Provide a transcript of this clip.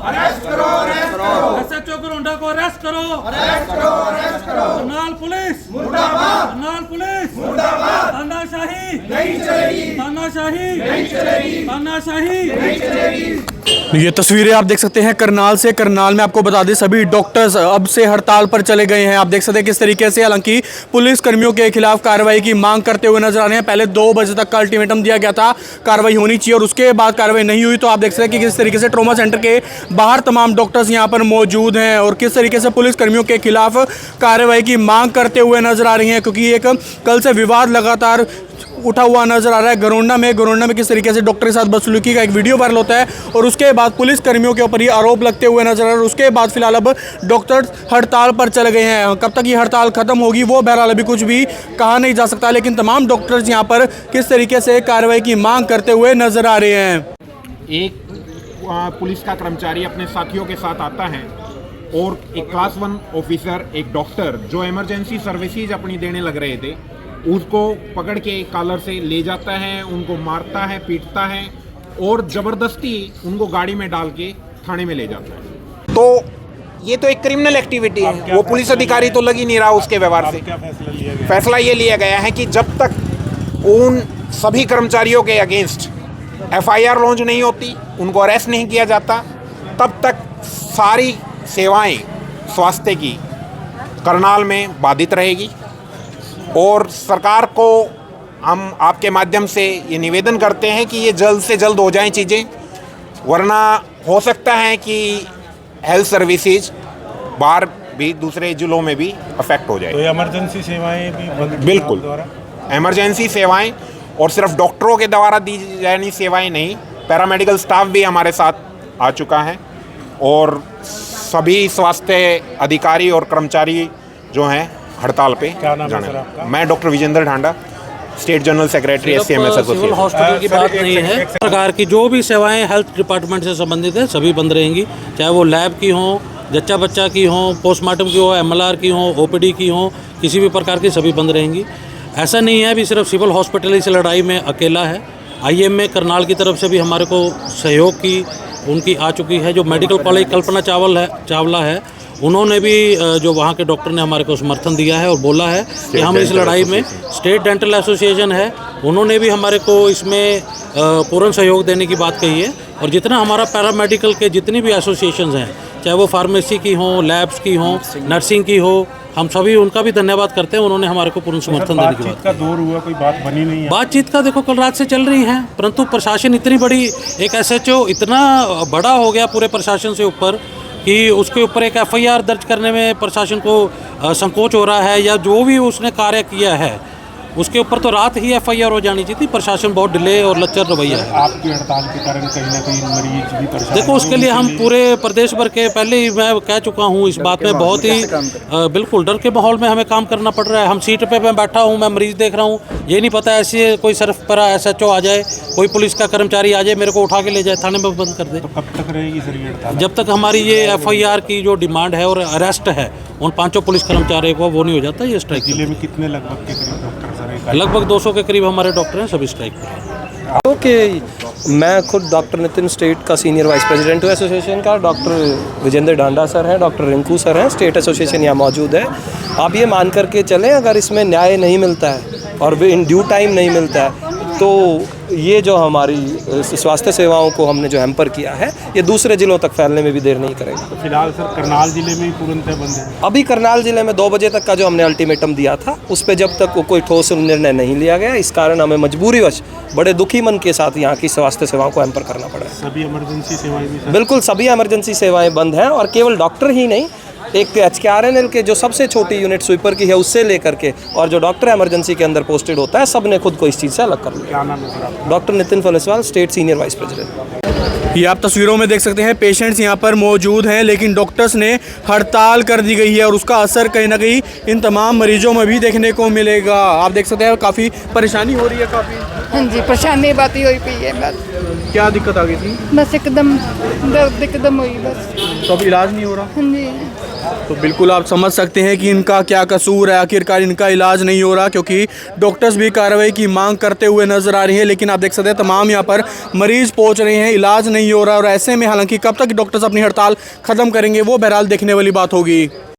Arrest करो, arrest करो। SHO गोरंडा को अरेस्ट करो, अरेस्ट करो, अरेस्ट करो। करनाल पुलिस मुर्दाबाद, करनाल पुलिस मुर्दाबाद। तानाशाही नहीं चलेगी, तानाशाही नहीं चलेगी, तानाशाही नहीं चलेगी। ये तस्वीरें आप देख सकते हैं करनाल से। करनाल में आपको बता दें सभी डॉक्टर्स अब से हड़ताल पर चले गए हैं। आप देख सकते हैं किस तरीके से, हालांकि पुलिस कर्मियों के खिलाफ कार्रवाई की मांग करते हुए नजर आ रहे हैं। पहले 2 बजे तक का अल्टीमेटम दिया गया था, कार्रवाई होनी चाहिए, और उसके बाद कार्रवाई नहीं हुई। तो आप देख सकते हैं कि किस तरीके से ट्रॉमा सेंटर के बाहर तमाम डॉक्टर्स यहाँ पर मौजूद हैं और किस तरीके से पुलिस कर्मियों के खिलाफ कार्रवाई की मांग करते हुए नजर आ रही हैं, क्योंकि एक कल से विवाद लगातार उठा हुआ नजर आ रहा है। गरोंडा में किस तरीके से डॉक्टर के साथ बदसलूकी का एक वीडियो वायरल होता है और उसके बाद पुलिस कर्मियों के ऊपर ये आरोप लगते हुए नजर आ रहा है। उसके बाद फिलहाल अब डॉक्टर्स हड़ताल पर चले गए हैं। कब तक ये हड़ताल खत्म होगी वो बहरहाल अभी कुछ भी कहा नहीं जा सकता, लेकिन तमाम डॉक्टर्स यहाँ पर किस तरीके से कार्रवाई की मांग करते हुए नजर आ रहे हैं। एक पुलिस का कर्मचारी अपने साथियों के साथ आता है और एक क्लास 1 ऑफिसर, एक डॉक्टर जो इमरजेंसी सर्विसेज अपनी देने लग रहे थे, उसको पकड़ के कॉलर से ले जाता है, उनको मारता है, पीटता है और ज़बरदस्ती उनको गाड़ी में डाल के थाने में ले जाता है। तो ये तो एक क्रिमिनल एक्टिविटी है। वो पुलिस अधिकारी तो लग ही नहीं रहा उसके व्यवहार से। क्या फैसला लिया गया? फैसला ये लिया गया है कि जब तक उन सभी कर्मचारियों के अगेंस्ट FIR लॉन्च नहीं होती, उनको अरेस्ट नहीं किया जाता, तब तक सारी सेवाएं स्वास्थ्य की करनाल में बाधित रहेगी। और सरकार को हम आपके माध्यम से ये निवेदन करते हैं कि ये जल्द से जल्द हो जाएं चीज़ें, वरना हो सकता है कि हेल्थ सर्विसेज बाहर भी दूसरे जिलों में भी अफेक्ट हो जाए। तो इमरजेंसी सेवाएं भी बंद बिल्कुल, इमरजेंसी सेवाएं और सिर्फ डॉक्टरों के द्वारा दी जानी सेवाएं नहीं, पैरामेडिकल स्टाफ भी हमारे साथ आ चुका है और सभी स्वास्थ्य अधिकारी और कर्मचारी जो हैं हड़ताल पे। क्या नाम है सर आपका? मैं doctor Vijender Dhanda, state general secretary SCMS civil association. Hospital की सर, बात एक नहीं सेकंड, है। एक सेकंड। प्रकार की जो भी सेवाएं हेल्थ डिपार्टमेंट से संबंधित है सभी बंद रहेंगी, चाहे वो लैब की हों, जच्चा बच्चा की हों, पोस्टमार्टम की हो, MLR की हों, OPD की हों, किसी भी प्रकार की सभी बंद रहेंगी। ऐसा नहीं है अभी सिर्फ सिविल हॉस्पिटल इस लड़ाई में अकेला है। IMA करनाल की तरफ से भी हमारे को सहयोग की उनकी आ चुकी है। जो मेडिकल कॉलेज कल्पना चावला है, उन्होंने भी जो वहाँ के डॉक्टर ने हमारे को समर्थन दिया है और बोला है कि हम इस लड़ाई में, स्टेट डेंटल एसोसिएशन है, उन्होंने भी हमारे को इसमें पूर्ण सहयोग देने की बात कही है। और जितना हमारा पैरामेडिकल के जितनी भी एसोसिएशंस हैं, चाहे वो फार्मेसी की हों, लैब्स की हों, नर्सिंग की हो, हम सभी उनका भी धन्यवाद करते हैं। उन्होंने हमारे को पूर्ण समर्थन देने की बात का दौर हुआ, कोई बात बनी नहीं है। बातचीत का देखो कल रात से चल रही है, परंतु प्रशासन इतनी बड़ी, एक SHO इतना बड़ा हो गया पूरे प्रशासन से ऊपर कि उसके ऊपर एक FIR दर्ज करने में प्रशासन को संकोच हो रहा है, या जो भी उसने कार्य किया है उसके ऊपर तो रात ही FIR हो जानी चाहिए थी। प्रशासन बहुत डिले और लच्चर रवैया है। आपकी हड़ताल के कारण कहीं ना कहीं मरीज भी परेशान। देखो उसके लिए हम पूरे प्रदेश भर के, पहले ही मैं कह चुका हूँ इस बात में, बहुत ही बिल्कुल डर के माहौल में हमें काम करना पड़ रहा है। हम सीट पे मैं बैठा हूँ, मैं मरीज देख रहा हूँ, ये नहीं पता ऐसे कोई सरफरा SHO आ जाए, कोई पुलिस का कर्मचारी आ जाए, मेरे को उठा के ले जाए, थाने में बंद कर दे। तो कब तक रहेगी सर ये हड़ताल? जब तक हमारी ये FIR की जो डिमांड है और अरेस्ट है उन 5 पुलिस कर्मचारियों को, वो नहीं हो जाता ये स्ट्राइक। जिले में कितने लगभग के करीब डॉक्टर सर? लगभग 200 के करीब हमारे डॉक्टर हैं, सभी स्ट्राइक पर हैं। ओके, मैं खुद डॉक्टर नितिन स्टेट का सीनियर वाइस प्रेसिडेंट हूँ एसोसिएशन का। डॉक्टर विजेंद्र ढांडा सर हैं, डॉक्टर रिंकू सर हैं, स्टेट एसोसिएशन यहाँ मौजूद है। आप ये मान करके चलें, अगर इसमें न्याय नहीं मिलता है और इन ड्यू टाइम नहीं मिलता है, तो ये जो हमारी स्वास्थ्य सेवाओं को हमने जो हैम्पर किया है, ये दूसरे ज़िलों तक फैलने में भी देर नहीं करेगा। तो फिलहाल सर करनाल जिले में ही तुरंत बंद है। अभी करनाल जिले में 2 बजे तक का जो हमने अल्टीमेटम दिया था, उस पर जब तक कोई ठोस निर्णय नहीं लिया गया, इस कारण हमें मजबूरीवश बड़े दुखी मन के साथ यहाँ की स्वास्थ्य सेवाओं को हैम्पर करना पड़ा है। सभी इमरजेंसी सेवाएं भी सर? बिल्कुल, सभी इमरजेंसी सेवाएं बंद हैं और केवल डॉक्टर ही नहीं, एक HKRNL के जो सबसे छोटी यूनिट स्वीपर की है उससे लेकर के और जो डॉक्टर इमरजेंसी के अंदर पोस्टेड होता है, सब ने खुद को इस चीज़ से अलग कर लिया। क्या नाम है सर आपका? Doctor Nitin Phaleswal, state senior vice president. ये आप तस्वीरों में देख सकते हैं, पेशेंट्स यहाँ पर मौजूद हैं, लेकिन डॉक्टर्स ने हड़ताल कर दी गई है और उसका असर कहीं ना कहीं इन तमाम मरीजों में भी देखने को मिलेगा। आप देख सकते हैं काफ़ी परेशानी हो रही है, काफ़ी। हाँ जी, परेशानी बात ही हुई पई है बस। क्या दिक्कत आ गई थी? बस एकदम दर्द एकदम हुई बस। तो अब इलाज नहीं हो रहा? हाँ जी। तो बिल्कुल आप समझ सकते हैं कि इनका क्या कसूर है, आखिरकार इनका इलाज नहीं हो रहा, क्योंकि डॉक्टर्स भी कार्रवाई की मांग करते हुए नजर आ रही है। लेकिन आप देख सकते हैं तमाम यहाँ पर मरीज पहुंच रहे हैं, इलाज नहीं हो रहा, और ऐसे में हालांकि कब तक डॉक्टर्स अपनी हड़ताल खत्म करेंगे वो बहरहाल देखने वाली बात होगी।